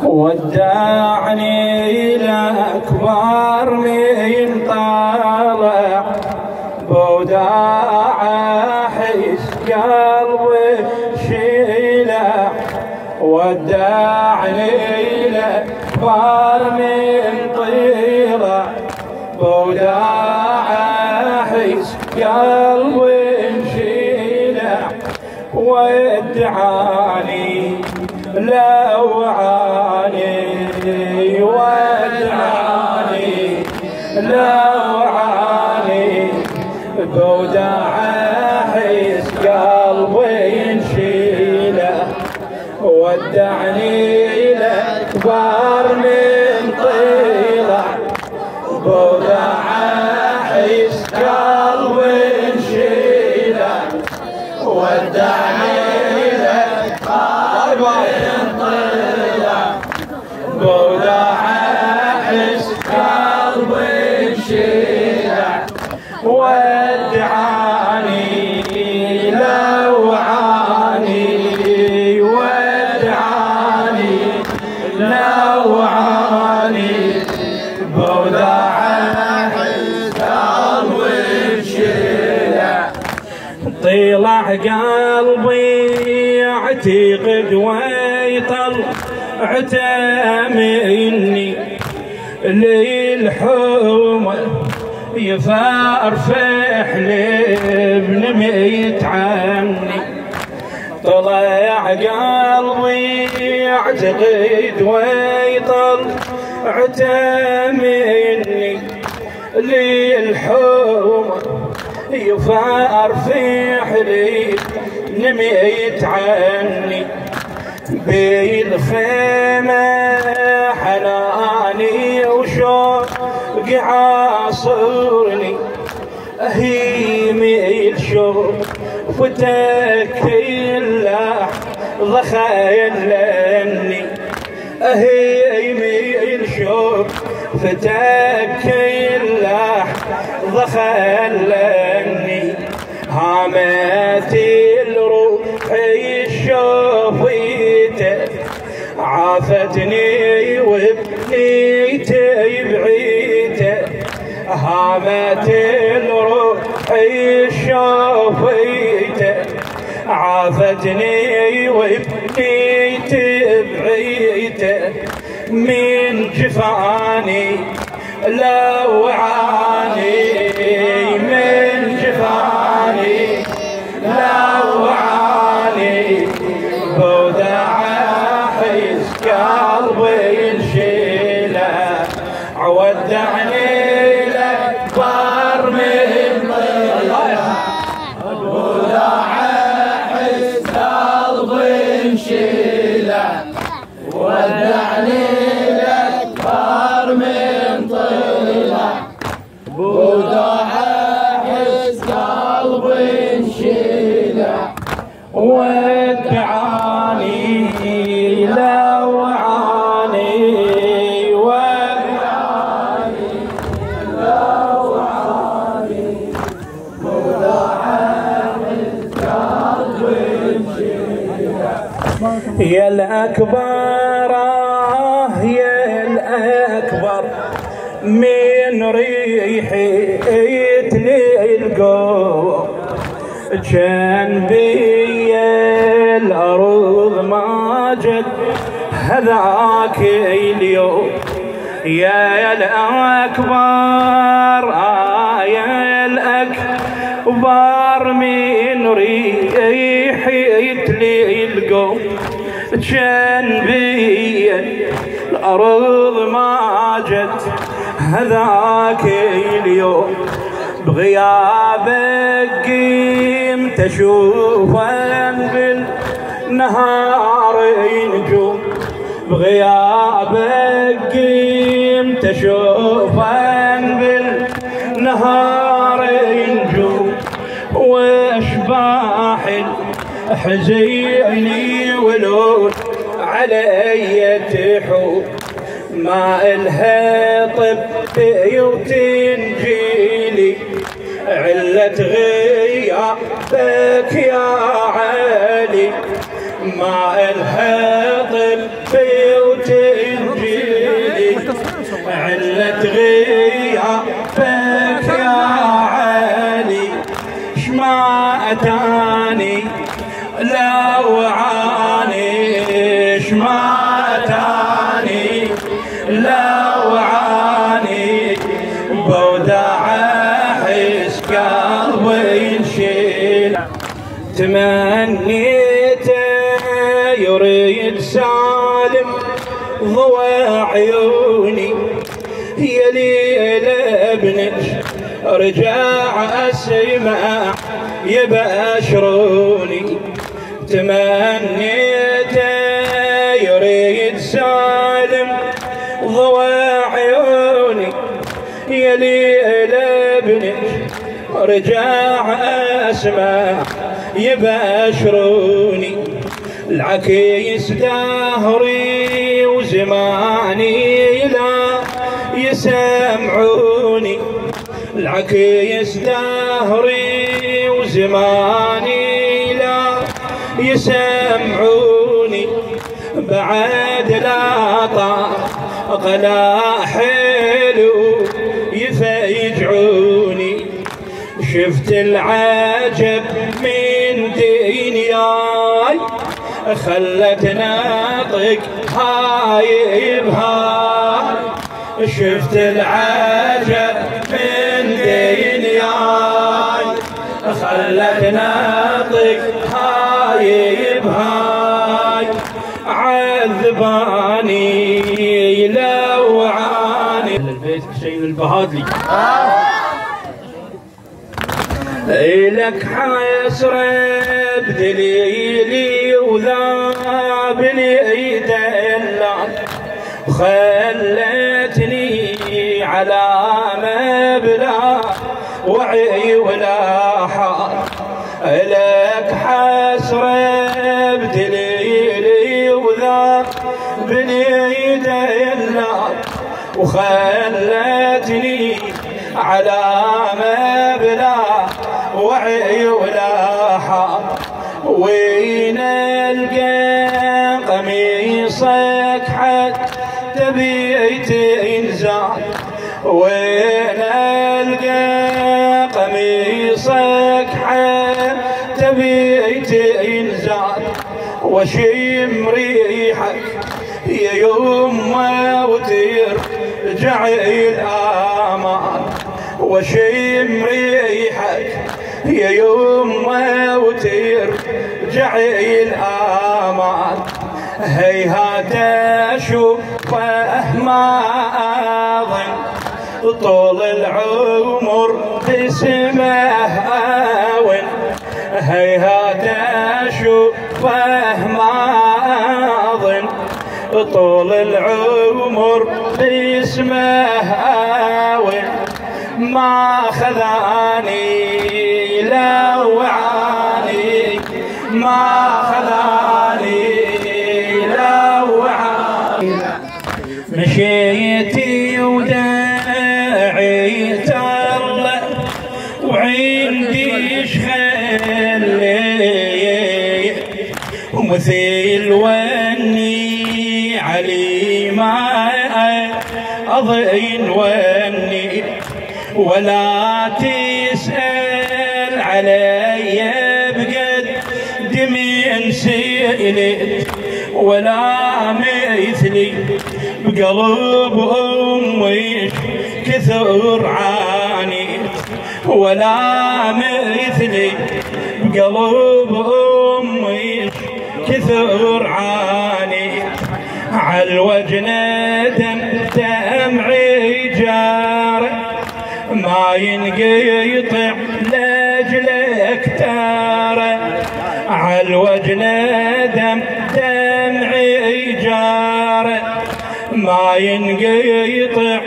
ودعني الأكبر من طلع بوداع حس قلبي شيله. ودعني الأكبر من طلع بوداع حس قلبي شيله. ودعاني لوعاني ودعاني لوعاني بوداع حس قلبي نشيله. ودعني الأكبر من طلع بوداع حس قلبي نشيله. ودعني الأكبر من طلع بوداع حس قلبي نشيله. ودعاني لوعاني ودعاني لوعاني بوداع حس قلبي نشيله. طلع قلبي اعتقد ويطلعته مني للحومه يفرفح لابن ميت عني. طلع قلبي اعتقد ويطلعته مني للحومه يفرفح لابن ميت عني. بالخيمة حناني وشوق عاصرني أهيمي الشوق فتك اللحظة خيلني. أهيمي الشوق فتك اللحظة خيلني. هامتي الروح الشوفيته عافتني وبنيتي بعيده. هامت الروح الشوفيته عافتني وبنيتي بعيده. من جفاني لوعاني من جفاني لوعاني بوداع حس قلبي نشيله. ودعني الأكبر من طلع بوداع حس قلبي نشيله. ودعني الأكبر من طلع بوداع حس قلبي نشيله. ودعاني لوعاني ودعاني لوعاني بوداع حس قلبي نشيله. يا الأكبر يا الأكبر من ريحتني القوم كان بي الأرض ما جد هذاك اليوم. يا الأكبر يا الأكبر من ريحتني القوم كان بي الأرض ما جد هذاك اليوم. بغيابك قمت اشوفن بالنهار نجوم. بغيابك قمت اشوفن بالنهار نجوم. واشباح الحزيني ولون علي تحوم. ما إلها طب وتنجيلي علة غيابك يا علي. ما إلها طب لوعاني بوداعه احس قلبي ينشل. تمنيته يريد سالم ضوى عيوني يا ليل ابنك رجع اسمع يبشروني. تمنيته يريد سالم ضوى عيوني يا ليل ابنك رجع اسمع يبشروني. العكيس دهري وزماني لا يسمعوني. العكيس دهري وزماني لا يسمعوني. بعد لا طاق لا حلو يفيجعوني. شفت العجب من دنياي خلت ناطق هاي بهاي. شفت العجب من دنياي خلت ناطق هاي بهاي. عذباني لوعاني البيت شيء البهادلي إلك حسرة بدليلي وذابني دلال. خلتني على مبلغ وعي ولا حال. إلك حسرة بدليلي وذابني دلال. وخلتني على مبلغ وعي ولا حال. وين القى قميصك حتى بيت انزال. وين القى قميصك حتى بيت انزال. وشم ريحك يا يمه وترجع الامان. وشم ريحك يا يمه وترجع الامان. هيهات اشوفه ما اظن طول العمر باسمه اون. هيهات اشوفه ما اظن طول العمر باسمه اون. ما خذاني لوعاني ما خذاني لوعاني. مشيتي وداعيت الله وعندي شخلي. ومثل وني علي ما أضين وني. ولا تسأل علي بقد من سئلت. ولا مثلي بقلب أمي كثر عانيت. ولا مثلي بقلب أمي كثر عانيت. عالوجه ندم دمعي جار ما ينقطع لاجلك تاره. عالوجه ندم دمعي جار ما ينقطع